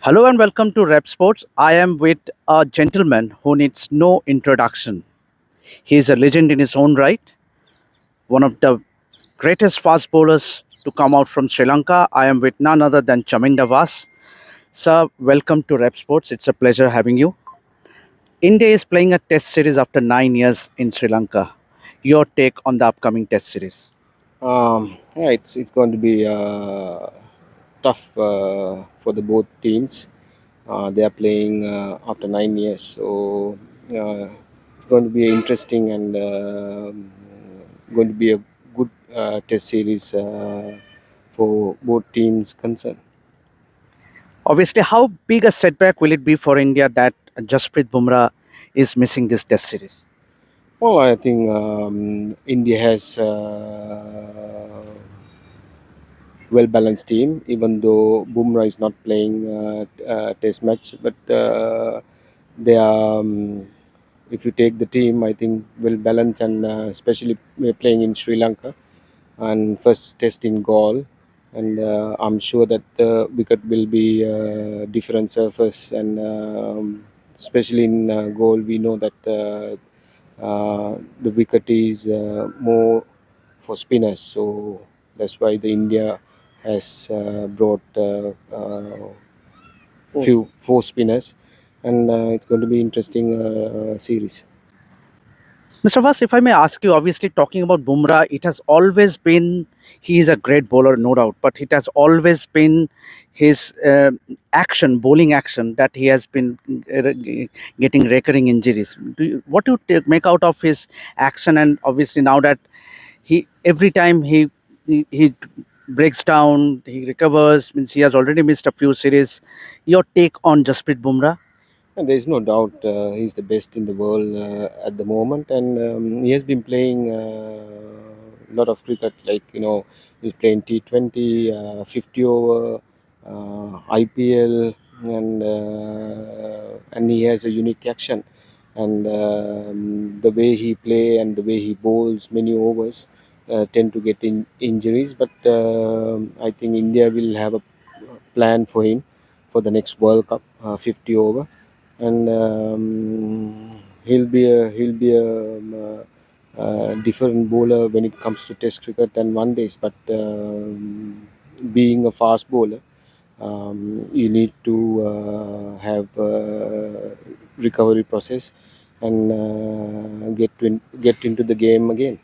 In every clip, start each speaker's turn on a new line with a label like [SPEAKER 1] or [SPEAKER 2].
[SPEAKER 1] Hello and welcome to Revsportz. I am with a gentleman who needs no introduction. He is a legend in his own right, one of the greatest fast bowlers to come out from Sri Lanka. I am with none other than Chaminda Vaas. Sir, welcome to Revsportz. It's a pleasure having you. India is playing a test series after 9 years in Sri Lanka. Your take on the upcoming test series?
[SPEAKER 2] Yeah, it's going to be tough for the both teams. They are playing after 9 years, so it's going to be interesting and going to be a good test series for both teams concerned.
[SPEAKER 1] Obviously, how big a setback will it be for India that Jasprit Bumrah is missing this test series?
[SPEAKER 2] Well, I think India has well balanced team, even though Bumrah is not playing test match, but they are. If you take the team, I think well balanced, and especially we're playing in Sri Lanka and first test in Galle, and I'm sure that the wicket will be different surface, and especially in Galle, we know that the wicket is more for spinners, so that's why the India has brought few four spinners, and it's going to be interesting series.
[SPEAKER 1] Mr. Vas, if I may ask you, obviously talking about Bumrah, it has always been, he is a great bowler, no doubt, but it has always been his action, bowling action, that he has been getting recurring injuries. What do you make out of his action? And obviously now that every time he breaks down, he recovers, means he has already missed a few series. Your take on Jasprit Bumrah?
[SPEAKER 2] And there's no doubt he's the best in the world at the moment, and he has been playing a lot of cricket. Like he's playing T20, 50 over, IPL, and he has a unique action. And the way he play and the way he bowls many overs tend to get injuries. But I think India will have a plan for him for the next World Cup, 50 over, and he'll be a different bowler when it comes to Test cricket and one days. But being a fast bowler, you need to have recovery process and get into the game again.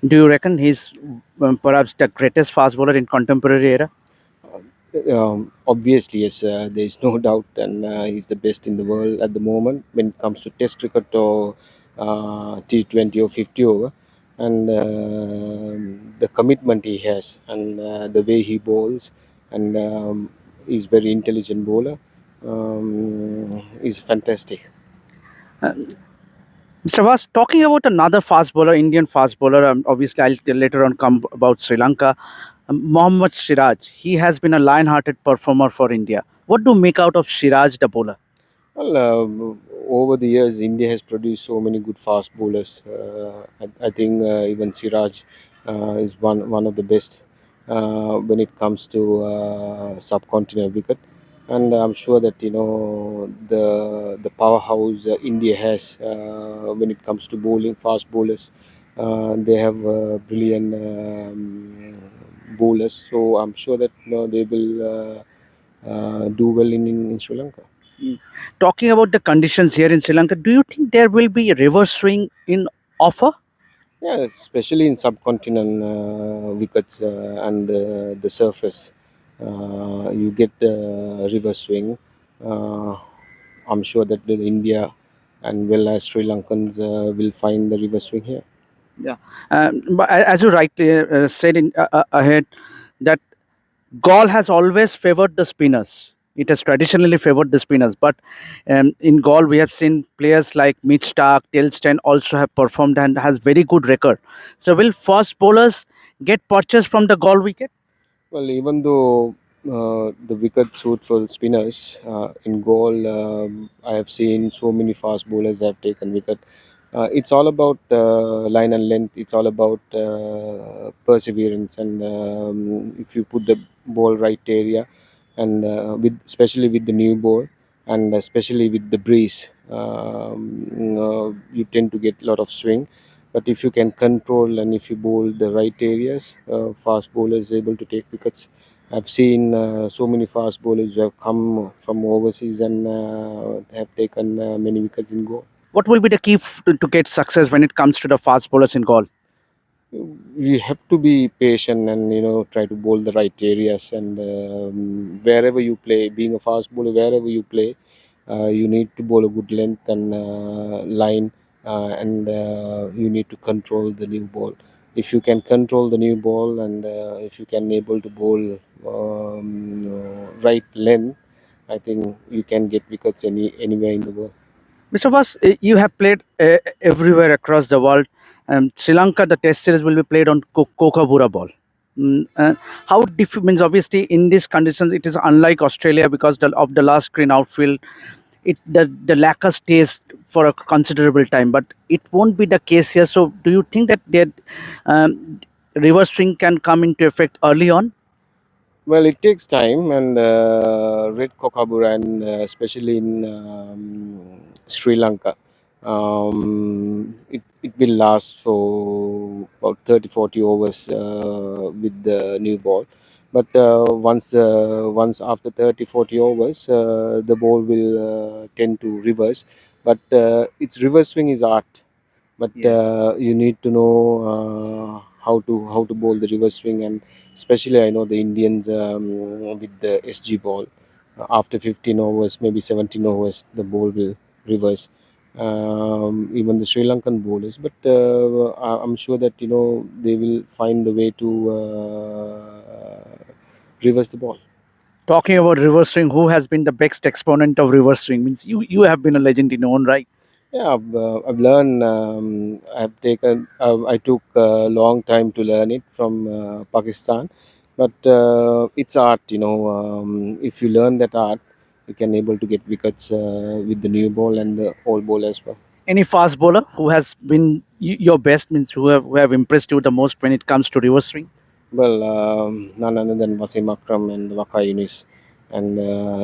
[SPEAKER 1] Do you reckon he's perhaps the greatest fast bowler in contemporary era?
[SPEAKER 2] Obviously, yes, there is no doubt, and he's the best in the world at the moment when it comes to Test cricket or T20 or 50 over. And the commitment he has, and the way he bowls, and he's very intelligent bowler. Is fantastic.
[SPEAKER 1] Mr. Vas, talking about another fast bowler, Indian fast bowler, obviously I'll later on come about Sri Lanka, Mohammad Siraj. He has been a lion-hearted performer for India. What do you make out of Siraj, the bowler?
[SPEAKER 2] Well, over the years, India has produced so many good fast bowlers. I think even Siraj is one of the best when it comes to subcontinent wicket, and I'm sure that the powerhouse India has when it comes to bowling fast bowlers. They have brilliant bowlers, so I'm sure that they will do well in Sri Lanka.
[SPEAKER 1] Mm. Talking about the conditions here in Sri Lanka, do you think there will be a reverse swing in offer?
[SPEAKER 2] Yeah, especially in subcontinent wickets and the surface, you get the reverse swing. Uh, I'm sure that the India and well as Sri Lankans will find the reverse swing here.
[SPEAKER 1] Yeah. But as you rightly said ahead, that Gaul has always favored the spinners. It has traditionally favored the spinners, but in Gaul we have seen players like Mitch Stark, Tailstein also have performed and has very good record. So will fast bowlers get purchased from the Gaul wicket?
[SPEAKER 2] Well, even though the wicket suit for spinners in goal, I have seen so many fast bowlers have taken wicket. It's all about line and length. It's all about perseverance, and if you put the ball right area, and with especially with the new ball, and especially with the breeze, you tend to get a lot of swing. But if you can control and if you bowl the right areas, fast bowlers able to take wickets. I've seen so many fast bowlers who have come from overseas and have taken many wickets in goal.
[SPEAKER 1] What will be the key to get success when it comes to the fast bowlers in goal?
[SPEAKER 2] You have to be patient and try to bowl the right areas, and wherever you play, being a fast bowler, wherever you play, you need to bowl a good length and line, and you need to control the new ball. If you can control the new ball, and if you can able to bowl right length, I think you can get wickets anywhere in the world.
[SPEAKER 1] Mr. Vas, you have played everywhere across the world. Sri Lanka, the Test series will be played on Kookaburra ball. How difficult means obviously in these conditions it is unlike Australia because of the last screen outfield. The lacquer stays for a considerable time, but it won't be the case here. So, do you think that um, reverse swing can come into effect early on?
[SPEAKER 2] Well, it takes time, and red Kookaburra, and especially in Sri Lanka, it will last for about 30-40 overs with the new ball. But once after 30-40 overs, the ball will tend to reverse. But its reverse swing is art, but
[SPEAKER 1] Yes.
[SPEAKER 2] you need to know how to bowl the reverse swing. And especially I know the Indians, with the SG ball, after 15 overs, maybe 17 overs, the ball will reverse. Even the Sri Lankan bowlers, but I'm sure that they will find the way to reverse the ball.
[SPEAKER 1] Talking about reverse swing, who has been the best exponent of reverse swing? Means you have been a legend in your own right.
[SPEAKER 2] Yeah, I've learned. I've taken. I took a long time to learn it from Pakistan, but it's art. If you learn that art, you can able to get wickets with the new ball and the old ball as well.
[SPEAKER 1] Any fast bowler who has been your best, means who have impressed you the most when it comes to reverse swing?
[SPEAKER 2] Well, none other than Wasim Akram and Waka Yunis, and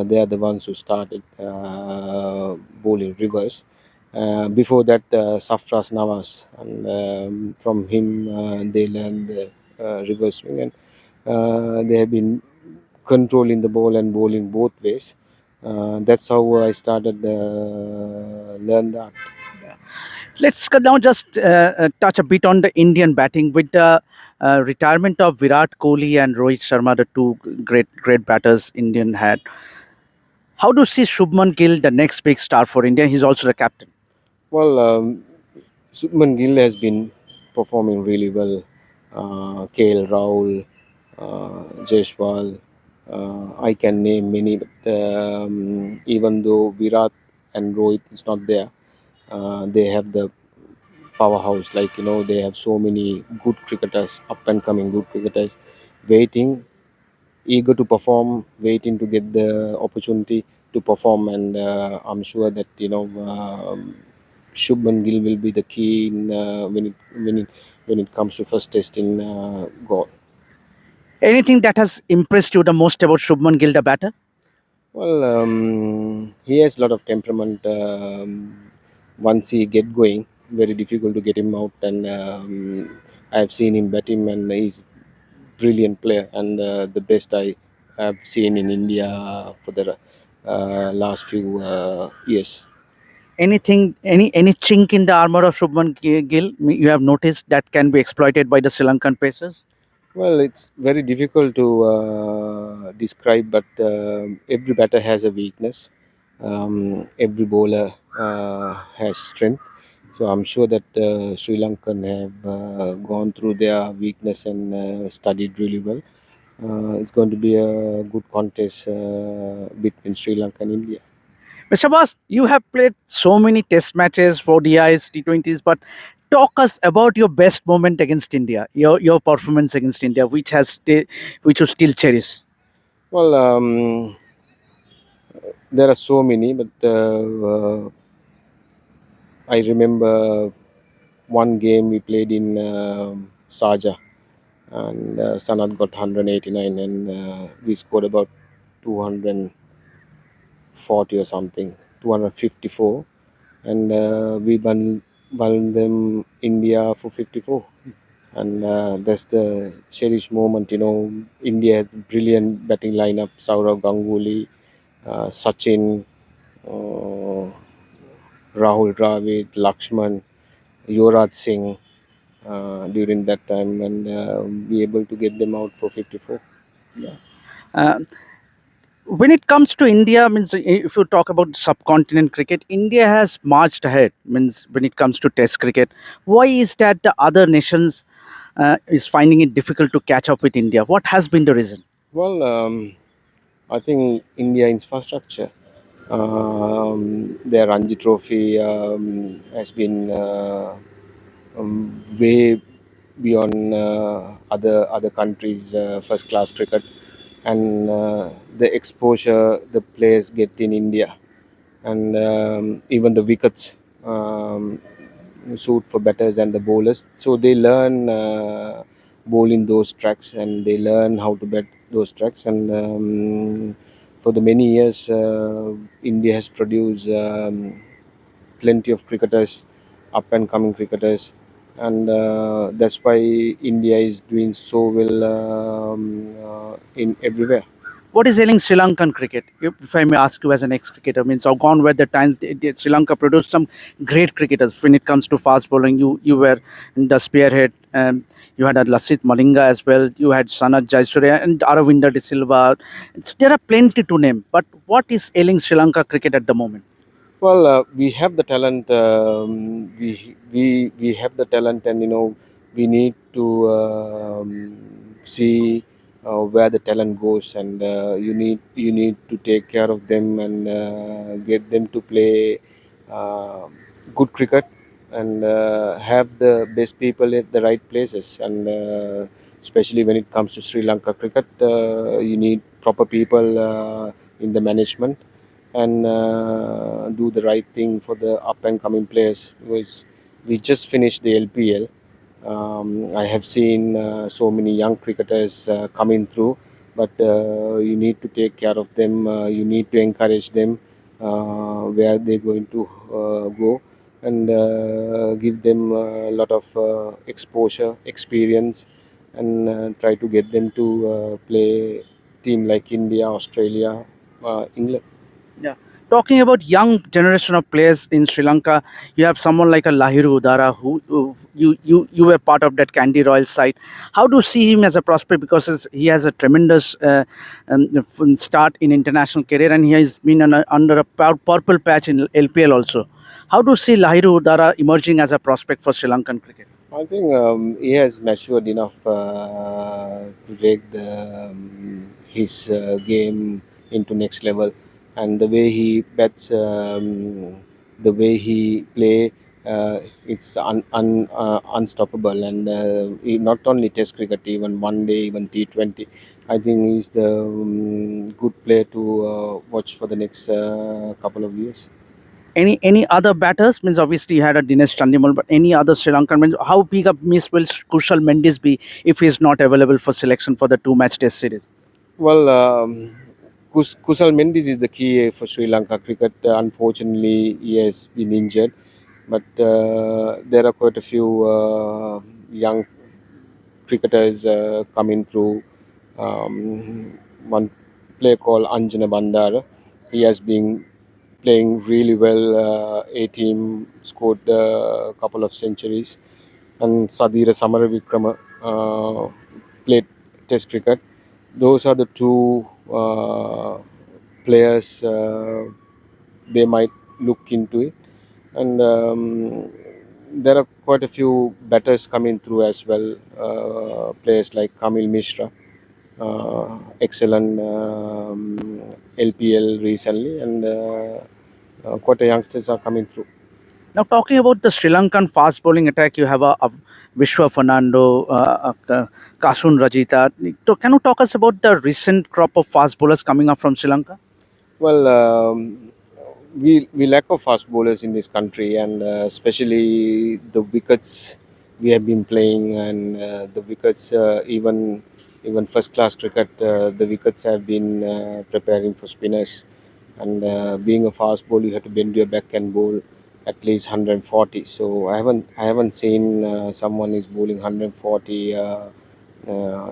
[SPEAKER 2] they are the ones who started bowling reverse. Before that, Safras Nawaz, and from him they learned the reverse swing, and they have been controlling the ball and bowling both ways. That's how I started learn that.
[SPEAKER 1] Now just touch a bit on the Indian batting with the retirement of Virat Kohli and Rohit Sharma, the two great batters Indian had. How do you see Shubman Gill, the next big star for India? He's also the captain.
[SPEAKER 2] Well, Shubman Gill has been performing really well. KL Rahul, Jaiswal, I can name many, but even though Virat and Rohit is not there, they have the powerhouse. Like they have so many good cricketers, up and coming good cricketers, waiting, eager to perform, waiting to get the opportunity to perform. And I'm sure that Shubman Gill will be the key in, when it comes to first test in God.
[SPEAKER 1] Anything that has impressed you the most about Shubman Gill, the batter?
[SPEAKER 2] Well, he has a lot of temperament. Once he get going, very difficult to get him out. And I've seen him bat him, and he's brilliant player, and the best I have seen in India for the last few years.
[SPEAKER 1] Any chink in the armor of Shubman Gill you have noticed that can be exploited by the Sri Lankan pacers?
[SPEAKER 2] Well, it's very difficult to describe, but every batter has a weakness. Every bowler has strength. So I'm sure that Sri Lankan have gone through their weakness and studied really well. It's going to be a good contest between Sri Lanka and India.
[SPEAKER 1] Mr. Boss, you have played so many test matches, ODIs, T20s, but talk us about your best moment against India, your performance against India, which you still cherish.
[SPEAKER 2] Well, there are so many, but I remember one game we played in Saja, and Sanat got 189, and we scored about 240 or something, 254, and we won them India for 54. And that's the cherished moment. India had brilliant batting lineup: Saurav Ganguly, Sachin, uh, Rahul Dravid, Lakshman, Yuvraj Singh during that time, and be able to get them out for 54.
[SPEAKER 1] Yeah. Uh, when it comes to India, means if you talk about subcontinent cricket, India has marched ahead. Means when it comes to Test cricket, why is that the other nations is finding it difficult to catch up with India? What has been the reason?
[SPEAKER 2] Well, I think India infrastructure, their Ranji Trophy has been way beyond other countries' first class cricket, and the exposure the players get in India, and even the wickets suit for batters and the bowlers. So they learn bowling those tracks, and they learn how to bat those tracks. And for the many years, India has produced plenty of cricketers, up and coming cricketers, and that's why India is doing so well in everywhere.
[SPEAKER 1] What is ailing Sri Lankan cricket? If I may ask you, as an ex-cricketer, means how gone were the times Sri Lanka produced some great cricketers. When it comes to fast bowling, you were in the spearhead. You had a Lasith Malinga as well. You had Sanat Jayasuriya and Aravinda De Silva. There are plenty to name. But what is ailing Sri Lanka cricket at the moment?
[SPEAKER 2] Well, we have the talent. We have the talent, and we need to see where the talent goes, and you need to take care of them and get them to play uh, good cricket, and have the best people at the right places. And especially when it comes to Sri Lanka cricket, you need proper people in the management, and do the right thing for the up and coming players. Because we just finished the LPL. I have seen so many young cricketers coming through, but you need to take care of them. You need to encourage them where they're going to go, and give them a lot of exposure, experience, and try to get them to play team like India, Australia, England.
[SPEAKER 1] Yeah. Talking about young generation of players in Sri Lanka, you have someone like a Lahiru Udara who you were part of that Candy Royal side. How do you see him as a prospect? Because he has a tremendous start in international career, and he has been under a purple patch in LPL also. How do you see Lahiru Udara emerging as a prospect for Sri Lankan cricket?
[SPEAKER 2] I think he has matured enough to take his game into next level, and the way he bats, the way he play, it's unstoppable. And not only Test cricket, even one day, even T20. I think he's the good player to watch for the next couple of years.
[SPEAKER 1] Any other batters? Means obviously you had a Dinesh Chandimal, but any other Sri Lankan? Means how big a miss will Kushal Mendes be if he is not available for selection for the two-match Test series?
[SPEAKER 2] Well, Kusal Mendes is the key for Sri Lanka cricket. Unfortunately, he has been injured, but there are quite a few young cricketers coming through. One player called Anjana Bandara, he has been playing really well. A team scored a couple of centuries, and Sadira Samaravikrama played Test cricket. Those are the two players they might look into it, and there are quite a few batters coming through as well. Players like Kamil Mishra, excellent LPL recently, and quite a youngsters are coming through.
[SPEAKER 1] Now, talking about the Sri Lankan fast bowling attack, you have a Vishwa Fernando, Kasun Rajita. Can you talk us about the recent crop of fast bowlers coming up from Sri Lanka?
[SPEAKER 2] Well, we lack of fast bowlers in this country, and especially the wickets we have been playing, and the wickets even Even first class cricket, the wickets have been preparing for spinners. And being a fast bowler, you have to bend your back and bowl at least 140. So I haven't seen someone is bowling 140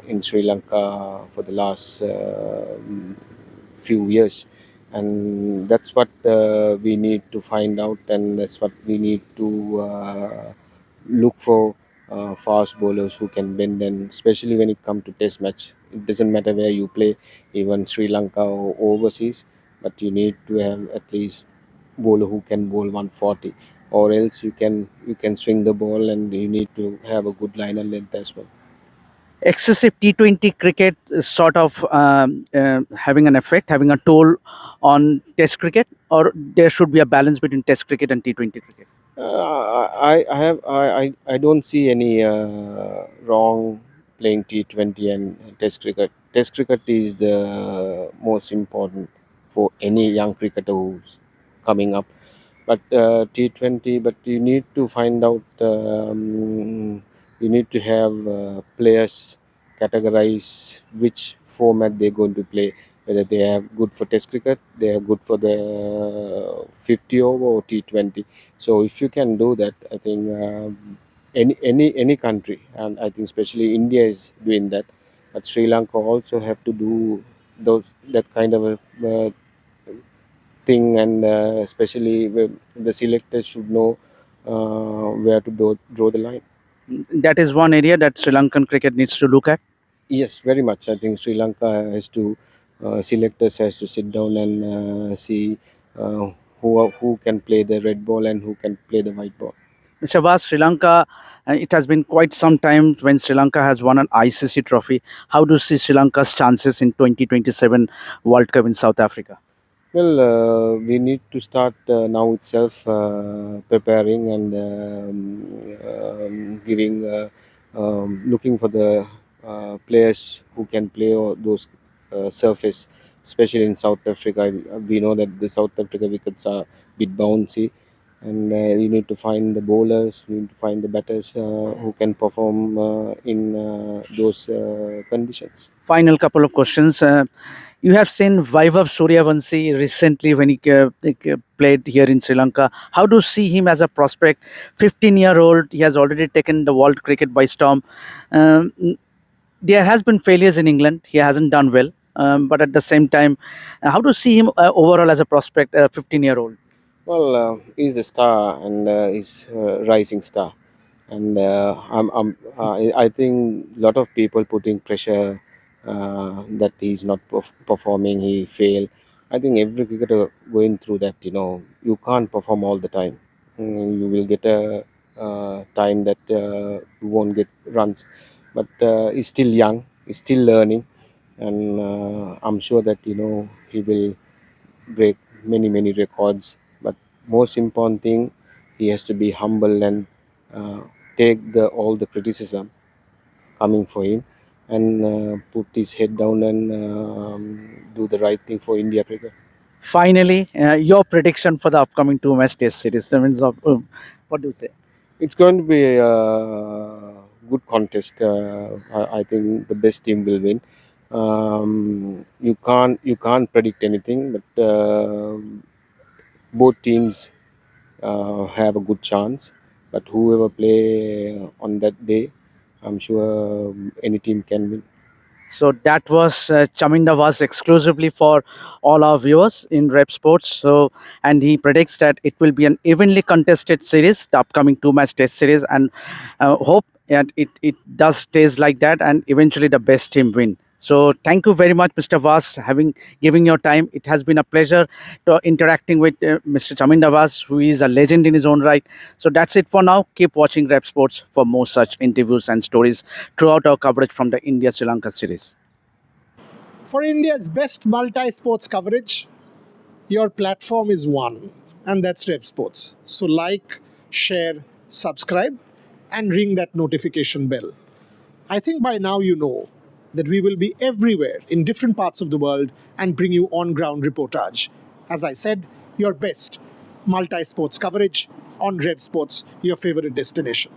[SPEAKER 2] in Sri Lanka for the last few years, and that's what we need to find out, and that's what we need to look for. Fast bowlers who can bend, and especially when it comes to test match, it doesn't matter where you play, even Sri Lanka or overseas, but you need to have at least bowler who can bowl 140, or else you can swing the ball, and you need to have a good liner length as well.
[SPEAKER 1] Excessive T20 cricket is sort of having an effect, having a toll on Test cricket, or there should be a balance between Test cricket and T20 cricket.
[SPEAKER 2] I don't see any wrong playing T20 and Test cricket. Test cricket is the most important for any young cricketer who's coming up. But T20, but you need to find out. You need to have players categorize which format they're going to play. Whether they are good for Test cricket, they are good for the 50 over or T20. So if you can do that, I think any country, and I think especially India is doing that. But Sri Lanka also have to do those that kind of a thing, and especially the selectors should know where to draw the line.
[SPEAKER 1] That is one area that Sri Lankan cricket needs to look at.
[SPEAKER 2] Yes, very much. I think Sri Lanka has to selectors has to sit down and see who can play the red ball and who can play the white ball.
[SPEAKER 1] Mr. Vaas, Sri Lanka, it has been quite some time when Sri Lanka has won an ICC trophy. How do you see Sri Lanka's chances in 2027 World Cup in South Africa?
[SPEAKER 2] Well, we need to start now itself preparing and giving, looking for the players who can play those surface, especially in South Africa. We know that the South Africa wickets are a bit bouncy, and you need to find the bowlers, you need to find the batters who can perform in those conditions.
[SPEAKER 1] Final couple of questions. You have seen Vaibhav Suryavanshi recently when he played here in Sri Lanka. How do you see him as a prospect? 15-year-old, he has already taken the world cricket by storm. Um, there has been failures in England. He hasn't done well. But at the same time, how do you see him overall as a prospect, 15-year-old?
[SPEAKER 2] Well, he's a star, and he's a rising star, and I think a lot of people putting pressure that he's not performing, he failed. I think every cricketer going through that. You can't perform all the time. You will get a time that you won't get runs, but he's still young. He's still learning, and I'm sure that he will break many records. But most important thing, he has to be humble and uh, take the all the criticism coming for him, and put his head down and do the right thing for India cricket.
[SPEAKER 1] Finally, your prediction for the upcoming two-match Test series. That means, what do you say?
[SPEAKER 2] It's going to be a good contest. I think the best team will win. You can't predict anything, but both teams have a good chance. But whoever play on that day, I'm sure any team can win.
[SPEAKER 1] So that was Chaminda Vaas exclusively for all our viewers in Revsportz. So, and he predicts that it will be an evenly contested series, the upcoming two-match Test series, and hope and it does stays like that, and eventually the best team win. So thank you very much, Mr. Vaas, having giving your time. It has been a pleasure to interacting with Mr. Chaminda Vaas, who is a legend in his own right. So that's it for now. Keep watching Revsportz for more such interviews and stories throughout our coverage from the India Sri Lanka series.
[SPEAKER 3] For India's best multi sports coverage, your platform is one, and that's Revsportz. So, like, share, subscribe, and ring that notification bell. I think by now you know that we will be everywhere in different parts of the world and bring you on ground reportage. As I said, your best multi sports coverage on Revsportz, your favorite destination.